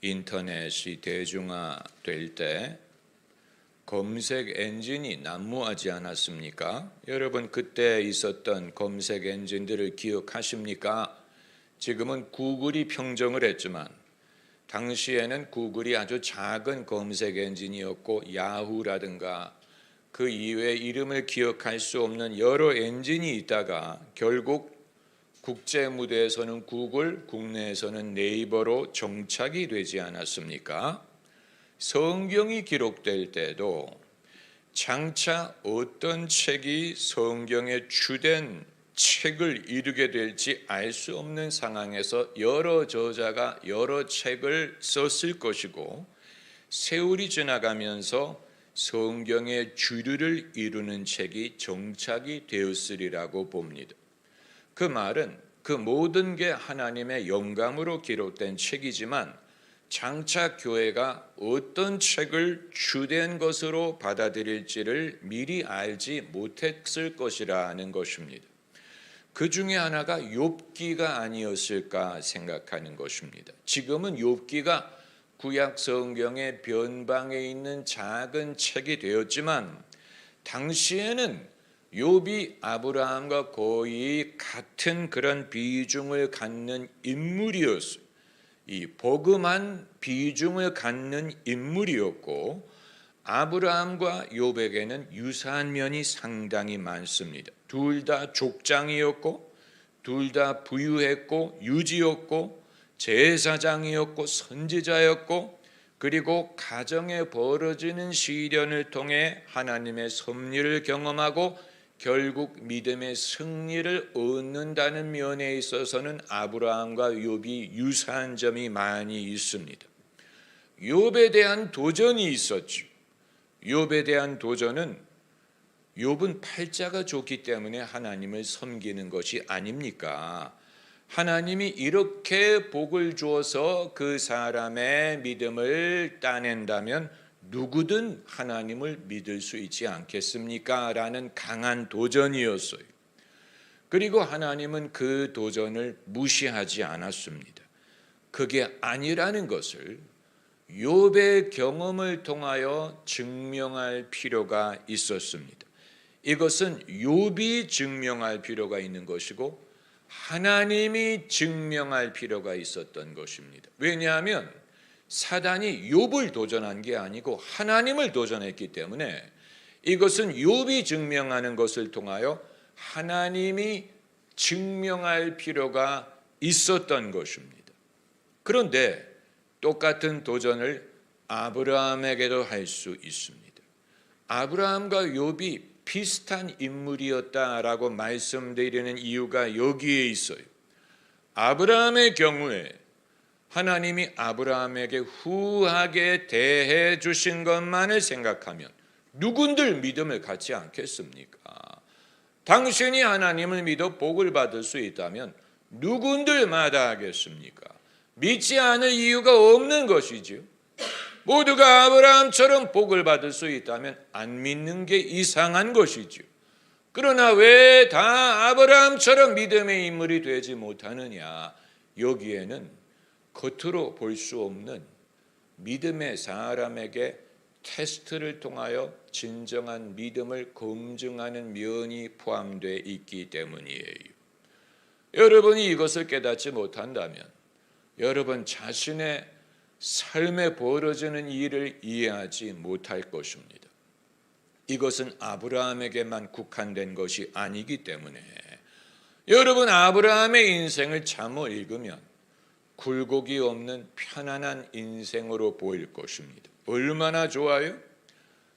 인터넷이 대중화될 때 검색 엔진이 난무하지 않았습니까? 여러분 그때 있었던 검색 엔진들을 기억하십니까? 지금은 구글이 평정을 했지만 당시에는 구글이 아주 작은 검색 엔진이었고 야후라든가 그 이외의 이름을 기억할 수 없는 여러 엔진이 있다가 결국 국제 무대에서는 구글, 국내에서는 네이버로 정착이 되지 않았습니까? 성경이 기록될 때도 장차 어떤 책이 성경의 주된 책을 이루게 될지 알 수 없는 상황에서 여러 저자가 여러 책을 썼을 것이고 세월이 지나가면서 성경의 주류를 이루는 책이 정착이 되었으리라고 봅니다. 그 말은 그 모든 게 하나님의 영감으로 기록된 책이지만 장차 교회가 어떤 책을 주된 것으로 받아들일지를 미리 알지 못했을 것이라는 것입니다. 그 중에 하나가 욥기가 아니었을까 생각하는 것입니다. 지금은 욥기가 구약 성경의 변방에 있는 작은 책이 되었지만 당시에는 욥이 아브라함과 거의 같은 그런 비중을 갖는 인물이었어요. 이 복음한 비중을 갖는 인물이었고 아브라함과 욥에게는 유사한 면이 상당히 많습니다. 둘 다 족장이었고 둘 다 부유했고 유지였고 제사장이었고 선지자였고 그리고 가정에 벌어지는 시련을 통해 하나님의 섭리를 경험하고 결국 믿음의 승리를 얻는다는 면에 있어서는 아브라함과 욥이 유사한 점이 많이 있습니다. 욥에 대한 도전이 있었죠. 욥에 대한 도전은 욥은 팔자가 좋기 때문에 하나님을 섬기는 것이 아닙니까? 하나님이 이렇게 복을 주어서 그 사람의 믿음을 따낸다면 누구든 하나님을 믿을 수 있지 않겠습니까? 라는 강한 도전이었어요. 그리고 하나님은 그 도전을 무시하지 않았습니다. 그게 아니라는 것을 욥의 경험을 통하여 증명할 필요가 있었습니다. 이것은 욥이 증명할 필요가 있는 것이고 하나님이 증명할 필요가 있었던 것입니다. 왜냐하면 사단이 욥을 도전한 게 아니고 하나님을 도전했기 때문에 이것은 욥이 증명하는 것을 통하여 하나님이 증명할 필요가 있었던 것입니다. 그런데 똑같은 도전을 아브라함에게도 할 수 있습니다. 아브라함과 욥이 비슷한 인물이었다라고 말씀드리는 이유가 여기에 있어요. 아브라함의 경우에 하나님이 아브라함에게 후하게 대해 주신 것만을 생각하면 누군들 믿음을 갖지 않겠습니까? 당신이 하나님을 믿어 복을 받을 수 있다면 누군들 마다하겠습니까? 믿지 않을 이유가 없는 것이지요. 모두가 아브라함처럼 복을 받을 수 있다면 안 믿는 게 이상한 것이지요. 그러나 왜 다 아브라함처럼 믿음의 인물이 되지 못하느냐? 여기에는 겉으로 볼 수 없는 믿음의 사람에게 테스트를 통하여 진정한 믿음을 검증하는 면이 포함되어 있기 때문이에요. 여러분이 이것을 깨닫지 못한다면 여러분 자신의 삶에 벌어지는 일을 이해하지 못할 것입니다. 이것은 아브라함에게만 국한된 것이 아니기 때문에 여러분 아브라함의 인생을 참어 읽으면 굴곡이 없는 편안한 인생으로 보일 것입니다. 얼마나 좋아요?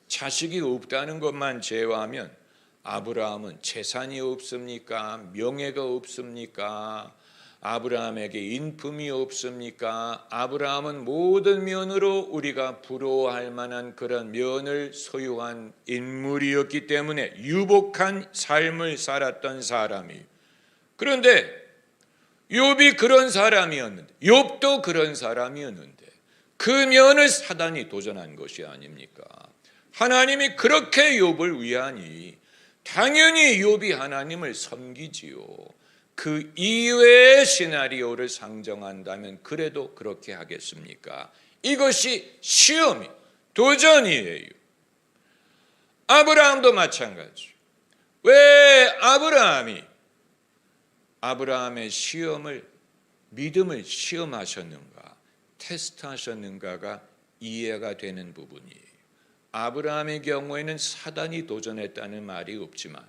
자식이 없다는 것만 제외하면 아브라함은 재산이 없습니까? 명예가 없습니까? 아브라함에게 인품이 없습니까? 아브라함은 모든 면으로 우리가 부러워할 만한 그런 면을 소유한 인물이었기 때문에 유복한 삶을 살았던 사람이에요. 그런데 욥이 그런 사람이었는데 욥도 그런 사람이었는데 그 면을 사단이 도전한 것이 아닙니까? 하나님이 그렇게 욥을 위하니 당연히 욥이 하나님을 섬기지요. 그 이외의 시나리오를 상정한다면 그래도 그렇게 하겠습니까? 이것이 시험이 도전이에요. 아브라함도 마찬가지. 왜 아브라함의 믿음을 시험하셨는가, 테스트하셨는가가 이해가 되는 부분이에요. 아브라함의 경우에는 사단이 도전했다는 말이 없지만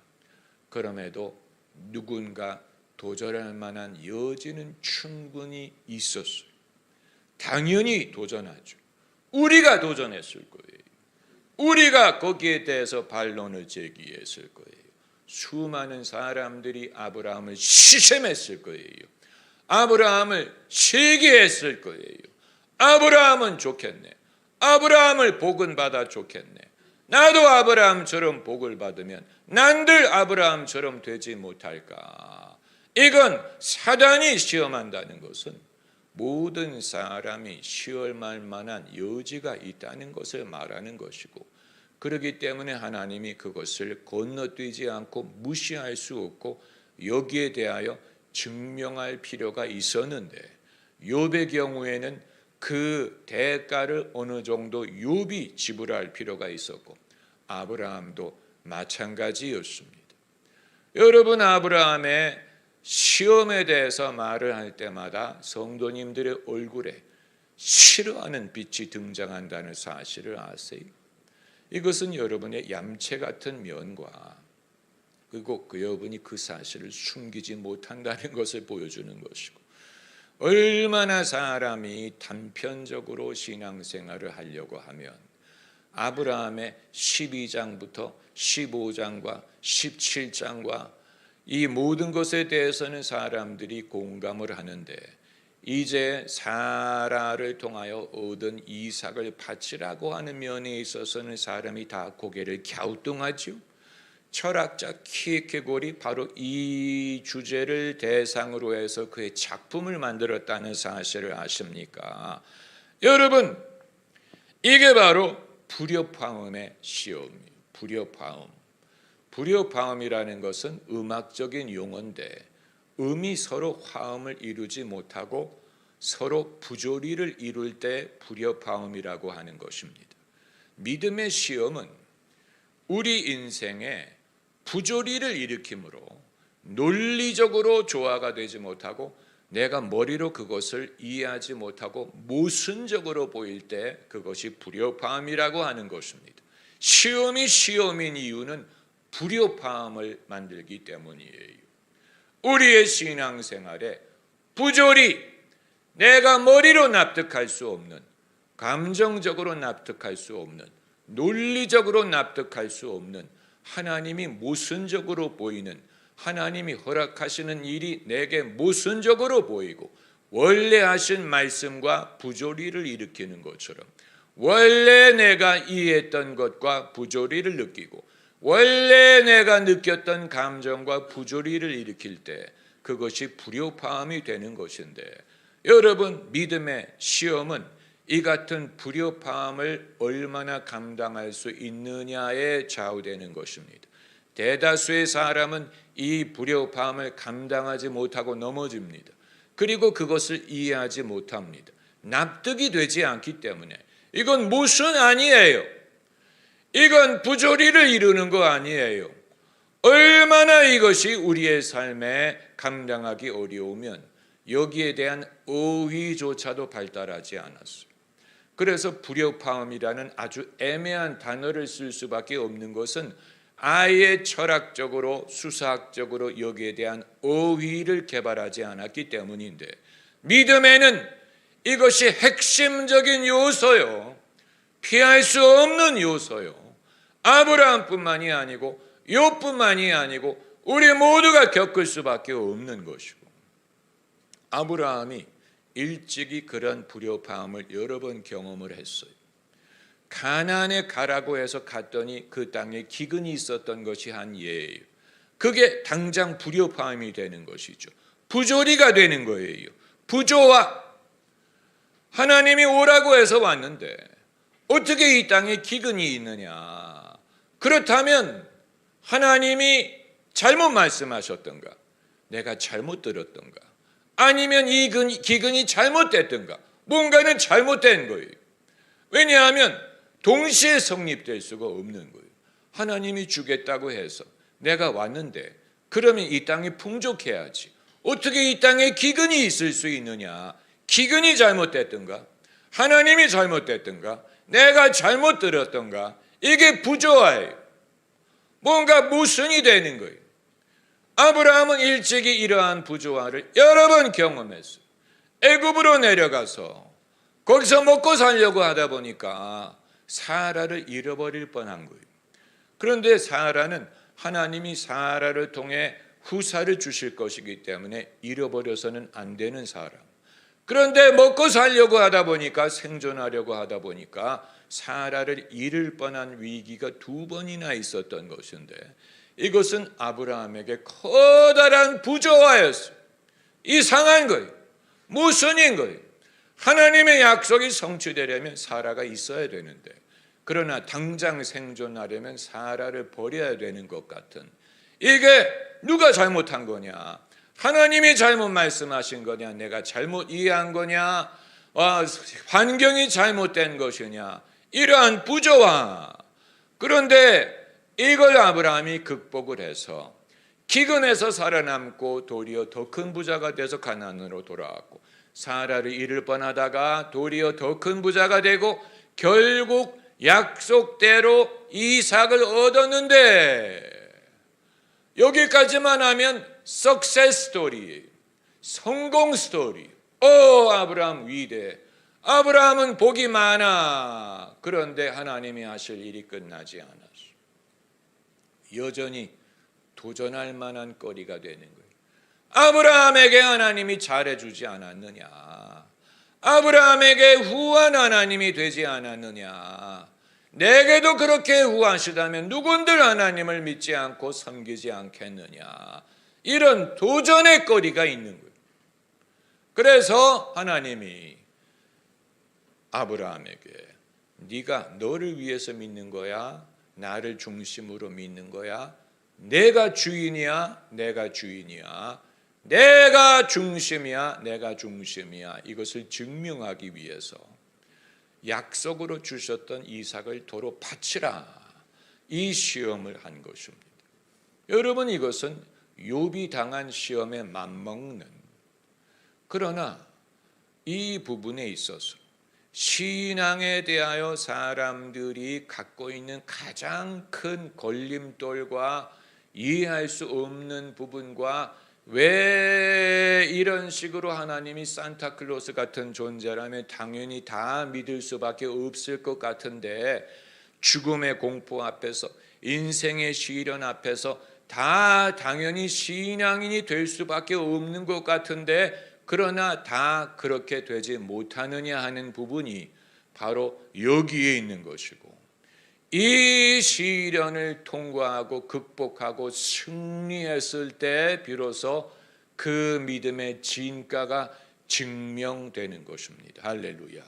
그럼에도 누군가 도전할 만한 여지는 충분히 있었어요. 당연히 도전하죠. 우리가 도전했을 거예요. 우리가 거기에 대해서 반론을 제기했을 거예요. 수많은 사람들이 아브라함을 시샘했을 거예요. 아브라함을 시기했을 거예요. 아브라함은 좋겠네. 아브라함을 복은 받아 좋겠네. 나도 아브라함처럼 복을 받으면 난들 아브라함처럼 되지 못할까. 이건 사단이 시험한다는 것은 모든 사람이 시험할 만한 여지가 있다는 것을 말하는 것이고, 그렇기 때문에 하나님이 그것을 건너뛰지 않고 무시할 수 없고 여기에 대하여 증명할 필요가 있었는데, 욥의 경우에는 그 대가를 어느 정도 욥이 지불할 필요가 있었고 아브라함도 마찬가지였습니다. 여러분, 아브라함의 시험에 대해서 말을 할 때마다 성도님들의 얼굴에 싫어하는 빛이 등장한다는 사실을 아세요? 이것은 여러분의 얌체 같은 면과 그리고 여러분이 그 사실을 숨기지 못한다는 것을 보여주는 것이고, 얼마나 사람이 단편적으로 신앙생활을 하려고 하면 아브라함의 12장부터 15장과 17장과 이 모든 것에 대해서는 사람들이 공감을 하는데, 이제 사라를 통하여 얻은 이삭을 바치라고 하는 면에 있어서는 사람이 다 고개를 갸우뚱하죠. 철학자 키에케고르이 바로 이 주제를 대상으로 해서 그의 작품을 만들었다는 사실을 아십니까? 여러분, 이게 바로 불협화음의 시험이에요. 불협화음이라는 것은 음악적인 용어인데 음이 서로 화음을 이루지 못하고 서로 부조리를 이룰 때 불협화음이라고 하는 것입니다. 믿음의 시험은 우리 인생에 부조리를 일으키므로 논리적으로 조화가 되지 못하고 내가 머리로 그것을 이해하지 못하고 모순적으로 보일 때 그것이 불협화음이라고 하는 것입니다. 시험이 시험인 이유는 불협화음을 만들기 때문이에요. 우리의 신앙생활에 부조리, 내가 머리로 납득할 수 없는, 감정적으로 납득할 수 없는, 논리적으로 납득할 수 없는, 하나님이 모순적으로 보이는, 하나님이 허락하시는 일이 내게 모순적으로 보이고 원래 하신 말씀과 부조리를 일으키는 것처럼 원래 내가 이해했던 것과 부조리를 느끼고 원래 내가 느꼈던 감정과 부조리를 일으킬 때 그것이 불협화음이 되는 것인데, 여러분, 믿음의 시험은 이 같은 불협화음을 얼마나 감당할 수 있느냐에 좌우되는 것입니다. 대다수의 사람은 이 불협화음을 감당하지 못하고 넘어집니다. 그리고 그것을 이해하지 못합니다. 납득이 되지 않기 때문에 이건 모순 아니에요. 이건 부조리를 이루는 거 아니에요. 얼마나 이것이 우리의 삶에 감당하기 어려우면 여기에 대한 어휘조차도 발달하지 않았어요. 그래서 불협화음이라는 아주 애매한 단어를 쓸 수밖에 없는 것은 아예 철학적으로 수사학적으로 여기에 대한 어휘를 개발하지 않았기 때문인데, 믿음에는 이것이 핵심적인 요소요, 피할 수 없는 요소요. 아브라함뿐만이 아니고 욥뿐만이 아니고 우리 모두가 겪을 수밖에 없는 것이고, 아브라함이 일찍이 그런 불협화음을 여러 번 경험을 했어요. 가나안에 가라고 해서 갔더니 그 땅에 기근이 있었던 것이 한 예예요. 그게 당장 불협화음이 되는 것이죠. 부조리가 되는 거예요. 부조와 하나님이 오라고 해서 왔는데 어떻게 이 땅에 기근이 있느냐? 그렇다면 하나님이 잘못 말씀하셨던가? 내가 잘못 들었던가, 아니면 이 기근이 잘못됐던가, 뭔가는 잘못된 거예요. 왜냐하면 동시에 성립될 수가 없는 거예요. 하나님이 주겠다고 해서 내가 왔는데 그러면 이 땅이 풍족해야지. 어떻게 이 땅에 기근이 있을 수 있느냐? 기근이 잘못됐던가, 하나님이 잘못됐던가, 내가 잘못 들었던가, 이게 부조화예요. 뭔가 모순이 되는 거예요. 아브라함은 일찍이 이러한 부조화를 여러 번 경험했어요. 애굽으로 내려가서 거기서 먹고 살려고 하다 보니까 사라를 잃어버릴 뻔한 거예요. 그런데 사라는 하나님이 사라를 통해 후사를 주실 것이기 때문에 잃어버려서는 안 되는 사람. 그런데 먹고 살려고 하다 보니까, 생존하려고 하다 보니까 사라를 잃을 뻔한 위기가 2번이나 있었던 것인데, 이것은 아브라함에게 커다란 부조화였어요. 이상한 거예요. 모순인 거예요. 하나님의 약속이 성취되려면 사라가 있어야 되는데, 그러나 당장 생존하려면 사라를 버려야 되는 것 같은, 이게 누가 잘못한 거냐? 하나님이 잘못 말씀하신 거냐? 내가 잘못 이해한 거냐? 환경이 잘못된 것이냐? 이러한 부조화. 그런데 이걸 아브라함이 극복을 해서 기근에서 살아남고 도리어 더 큰 부자가 돼서 가나안으로 돌아왔고, 사라를 잃을 뻔하다가 도리어 더 큰 부자가 되고 결국 약속대로 이삭을 얻었는데, 여기까지만 하면 석세스 스토리, 성공 스토리. 아브라함 위대. 아브라함은 복이 많아. 그런데 하나님이 하실 일이 끝나지 않았어. 여전히 도전할 만한 거리가 되는 거예요. 아브라함에게 하나님이 잘해주지 않았느냐? 아브라함에게 후한 하나님이 되지 않았느냐? 내게도 그렇게 후하시다면 누군들 하나님을 믿지 않고 섬기지 않겠느냐? 이런 도전의 거리가 있는 거예요. 그래서 하나님이 아브라함에게 네가 너를 위해서 믿는 거야? 나를 중심으로 믿는 거야? 내가 주인이야? 내가 주인이야? 내가 중심이야? 내가 중심이야? 이것을 증명하기 위해서 약속으로 주셨던 이삭을 도로 바치라, 이 시험을 한 것입니다. 여러분, 이것은 욥이 당한 시험에 맞먹는, 그러나 이 부분에 있어서 신앙에 대하여 사람들이 갖고 있는 가장 큰 걸림돌과 이해할 수 없는 부분과, 왜 이런 식으로 하나님이 산타클로스 같은 존재라면 당연히 다 믿을 수밖에 없을 것 같은데, 죽음의 공포 앞에서, 인생의 시련 앞에서 다 당연히 신앙인이 될 수밖에 없는 것 같은데, 그러나 다 그렇게 되지 못하느냐 하는 부분이 바로 여기에 있는 것이고, 이 시련을 통과하고 극복하고 승리했을 때 비로소 그 믿음의 진가가 증명되는 것입니다. 할렐루야.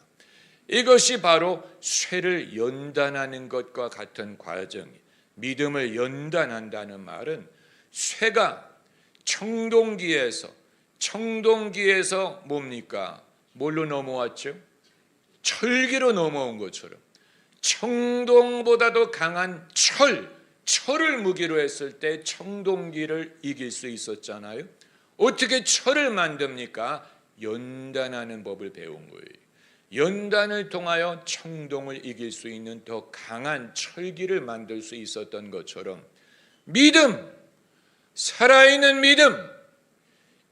이것이 바로 쇠를 연단하는 것과 같은 과정이, 믿음을 연단한다는 말은 쇠가 청동기에서 뭡니까? 뭘로 넘어왔죠? 철기로 넘어온 것처럼 청동보다도 강한 철을 무기로 했을 때 청동기를 이길 수 있었잖아요. 어떻게 철을 만듭니까? 연단하는 법을 배운 거예요. 연단을 통하여 청동을 이길 수 있는 더 강한 철기를 만들 수 있었던 것처럼, 믿음, 살아있는 믿음,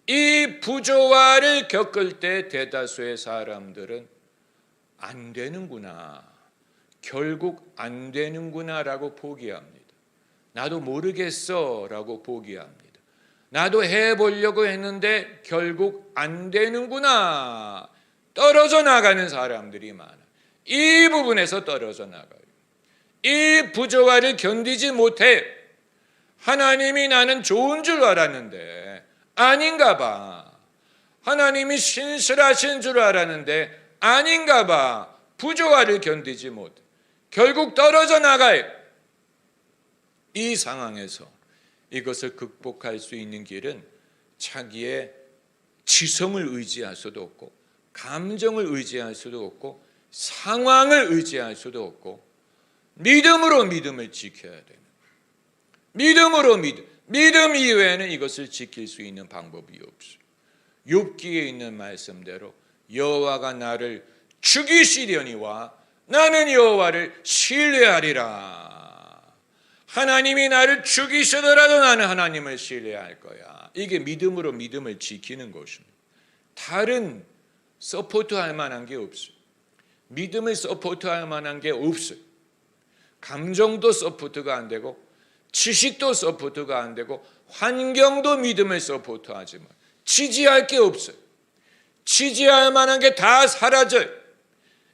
이 부조화를 겪을 때 대다수의 사람들은 안 되는구나, 결국 안 되는구나라고 포기합니다. 나도 모르겠어 라고 포기합니다. 나도 해보려고 했는데 결국 안 되는구나, 떨어져 나가는 사람들이 많아요. 이 부분에서 떨어져 나가요. 이 부조화를 견디지 못해. 하나님이 나는 좋은 줄 알았는데 아닌가 봐. 하나님이 신실하신 줄 알았는데 아닌가 봐. 부조화를 견디지 못해. 결국 떨어져 나가요. 이 상황에서 이것을 극복할 수 있는 길은 자기의 지성을 의지할 수도 없고 감정을 의지할 수도 없고 상황을 의지할 수도 없고 믿음으로 믿음을 지켜야 되는 거예요. 믿음으로 믿음 이외에는 이것을 지킬 수 있는 방법이 없어요. 욥기에 있는 말씀대로 여호와가 나를 죽이시려니와 나는 여호와를 신뢰하리라. 하나님이 나를 죽이시더라도 나는 하나님을 신뢰할 거야. 이게 믿음으로 믿음을 지키는 것입니다. 다른 서포트할 만한 게 없어요. 믿음을 서포트할 만한 게 없어요. 감정도 서포트가 안 되고 지식도 서포트가 안 되고 환경도 믿음을 서포트하지만 지지할 게 없어요. 지지할 만한 게 다 사라져요.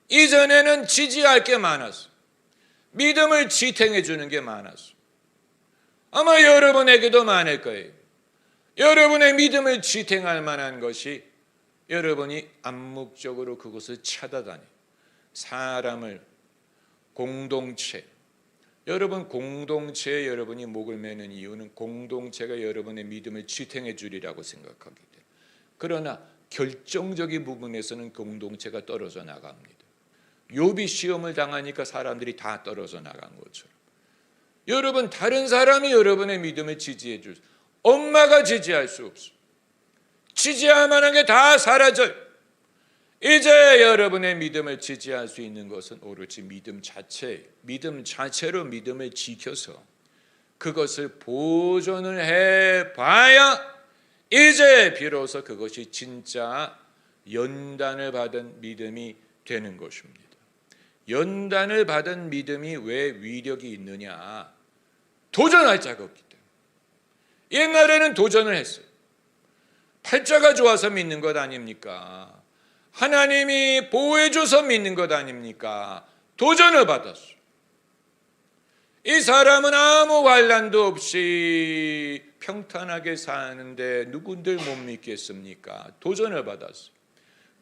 이전에는 지지할 게 많았어요. 믿음을 지탱해 주는 게 많았어요. 아마 여러분에게도 많을 거예요. 여러분의 믿음을 지탱할 만한 것이 여러분이 암묵적으로 그것을 찾아다니 사람을 공동체 여러분 공동체에 여러분이 목을 매는 이유는 공동체가 여러분의 믿음을 지탱해 주리라고 생각하기 때문에 그러나 결정적인 부분에서는 공동체가 떨어져 나갑니다. 욥이 시험을 당하니까 사람들이 다 떨어져 나간 것처럼 여러분 다른 사람이 여러분의 믿음을 지지해 줄 엄마가 지지할 수 없어. 지지할 만한 게 다 사라져요. 이제 여러분의 믿음을 지지할 수 있는 것은 오로지 믿음 자체로 믿음을 지켜서 그것을 보존을 해봐야 이제 비로소 그것이 진짜 연단을 받은 믿음이 되는 것입니다. 연단을 받은 믿음이 왜 위력이 있느냐? 도전할 자가 없기 때문에. 옛날에는 도전을 했어요. 팔자가 좋아서 믿는 것 아닙니까? 하나님이 보호해줘서 믿는 것 아닙니까? 도전을 받았어요. 이 사람은 아무 환난도 없이 평탄하게 사는데 누군들 못 믿겠습니까? 도전을 받았어요.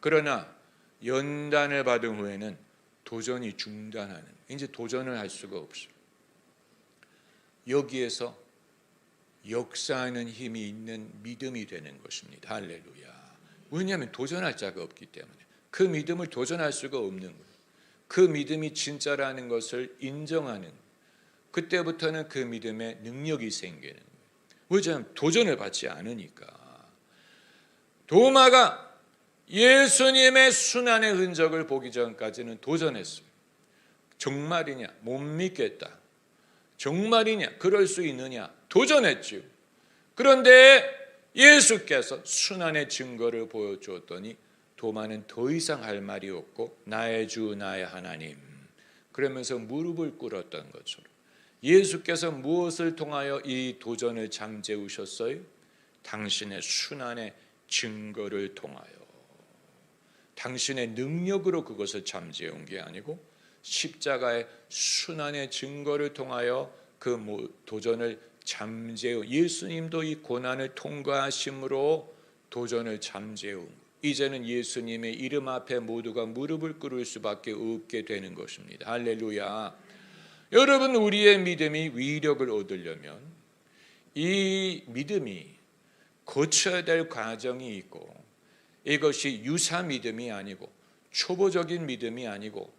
그러나 연단을 받은 후에는 도전이 중단하는, 이제 도전을 할 수가 없어요. 여기에서 역사하는 힘이 있는 믿음이 되는 것입니다. 할렐루야. 왜냐하면 도전할 자가 없기 때문에 그 믿음을 도전할 수가 없는 거예요. 그 믿음이 진짜라는 것을 인정하는, 그때부터는 그 믿음에 능력이 생기는 거예요. 왜냐하면 도전을 받지 않으니까. 도마가 예수님의 순환의 흔적을 보기 전까지는 도전했어요. 정말이냐? 못 믿겠다. 정말이냐? 그럴 수 있느냐? 도전했죠. 그런데 예수께서 순환의 증거를 보여주었더니 도마는 더 이상 할 말이 없고 나의 주 나의 하나님 그러면서 무릎을 꿇었던 것처럼 예수께서 무엇을 통하여 이 도전을 잠재우셨어요? 당신의 순환의 증거를 통하여, 당신의 능력으로 그것을 잠재운 게 아니고 십자가의 순환의 증거를 통하여 그 도전을 잠재우, 예수님도 이 고난을 통과하심으로 도전을 잠재운, 이제는 예수님의 이름 앞에 모두가 무릎을 꿇을 수밖에 없게 되는 것입니다. 할렐루야. 여러분, 우리의 믿음이 위력을 얻으려면 이 믿음이 거쳐야 될 과정이 있고, 이것이 유사 믿음이 아니고 초보적인 믿음이 아니고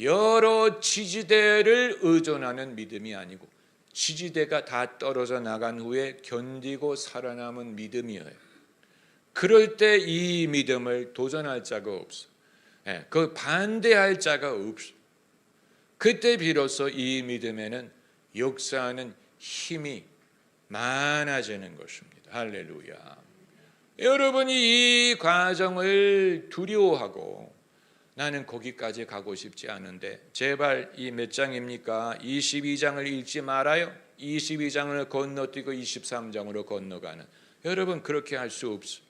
여러 지지대를 의존하는 믿음이 아니고 지지대가 다 떨어져 나간 후에 견디고 살아남은 믿음이에요. 그럴 때 이 믿음을 도전할 자가 없어. 그 반대할 자가 없어. 그때 비로소 이 믿음에는 역사하는 힘이 많아지는 것입니다. 할렐루야. 여러분이 이 과정을 두려워하고 나는 거기까지 가고 싶지 않은데 제발 이 몇 장입니까? 22장을 읽지 말아요. 22장을 건너뛰고 23장으로 건너가는, 여러분 그렇게 할 수 없어요.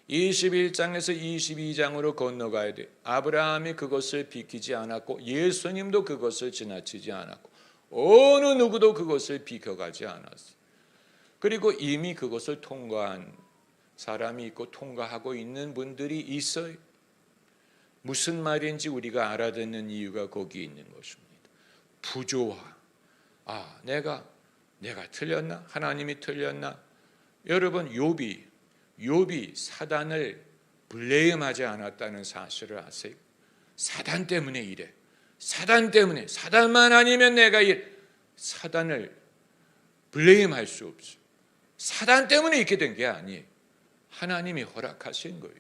21장에서 22장으로 건너가야 돼. 아브라함이 그것을 비키지 않았고 예수님도 그것을 지나치지 않았고 어느 누구도 그것을 비켜가지 않았어요. 그리고 이미 그것을 통과한 사람이 있고 통과하고 있는 분들이 있어요. 무슨 말인지 우리가 알아듣는 이유가 거기 있는 것입니다. 부조화. 내가 틀렸나? 하나님이 틀렸나? 여러분, 욥이 욥이 사단을 블레임하지 않았다는 사실을 아세요? 사단 때문에 이래. 사단 때문에, 사단만 아니면 내가 사단을 블레임할 수 없어. 사단 때문에 있게 된 게 아니에요. 하나님이 허락하신 거예요.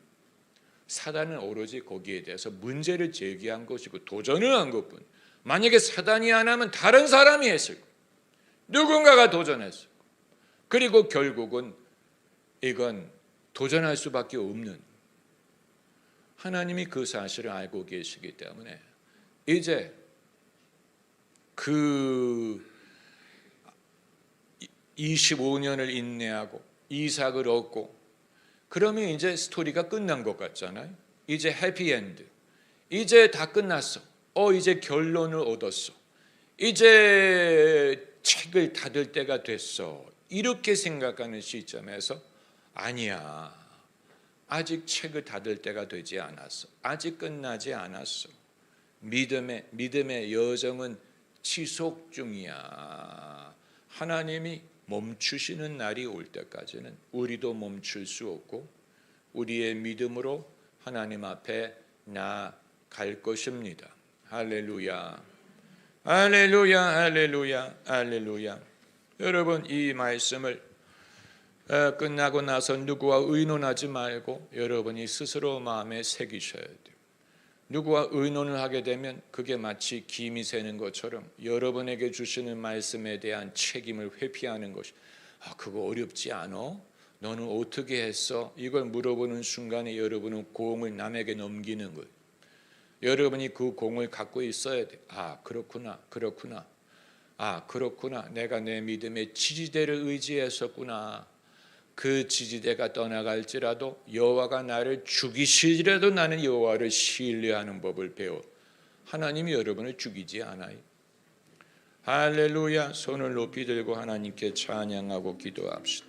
사단은 오로지 거기에 대해서 문제를 제기한 것이고 도전을 한 것뿐. 만약에 사단이 안 하면 다른 사람이 했을 거예요. 누군가가 도전했을 거예요. 그리고 결국은 이건 도전할 수밖에 없는, 하나님이 그 사실을 알고 계시기 때문에 이제 그 25년을 인내하고 이삭을 얻고 그러면 이제 스토리가 끝난 것 같잖아요. 이제 해피엔드. 이제 다 끝났어. 이제 결론을 얻었어. 이제 책을 닫을 때가 됐어. 이렇게 생각하는 시점에서 아니야. 아직 책을 닫을 때가 되지 않았어. 아직 끝나지 않았어. 믿음의 여정은 지속 중이야. 하나님이 멈추시는 날이 올 때까지는 우리도 멈출 수 없고 우리의 믿음으로 하나님 앞에 나아갈 것입니다. 할렐루야. 할렐루야. 할렐루야. 할렐루야. 여러분, 이 말씀을 끝나고 나서 누구와 의논하지 말고 여러분이 스스로 마음에 새기셔야 돼요. 누구와 의논을 하게 되면 그게 마치 김이 새는 것처럼 여러분에게 주시는 말씀에 대한 책임을 회피하는 것이, 그거 어렵지 않아? 너는 어떻게 했어? 이걸 물어보는 순간에 여러분은 공을 남에게 넘기는 거예요. 여러분이 그 공을 갖고 있어야 돼. 그렇구나. 그렇구나. 내가 내 믿음의 지지대를 의지했었구나. 그 지지대가 떠나갈지라도 여호와가 나를 죽이시리라도 나는 여호와를 신뢰하는 법을 배워. 하나님이 여러분을 죽이지 않아요. 할렐루야. 손을 높이 들고 하나님께 찬양하고 기도합시다.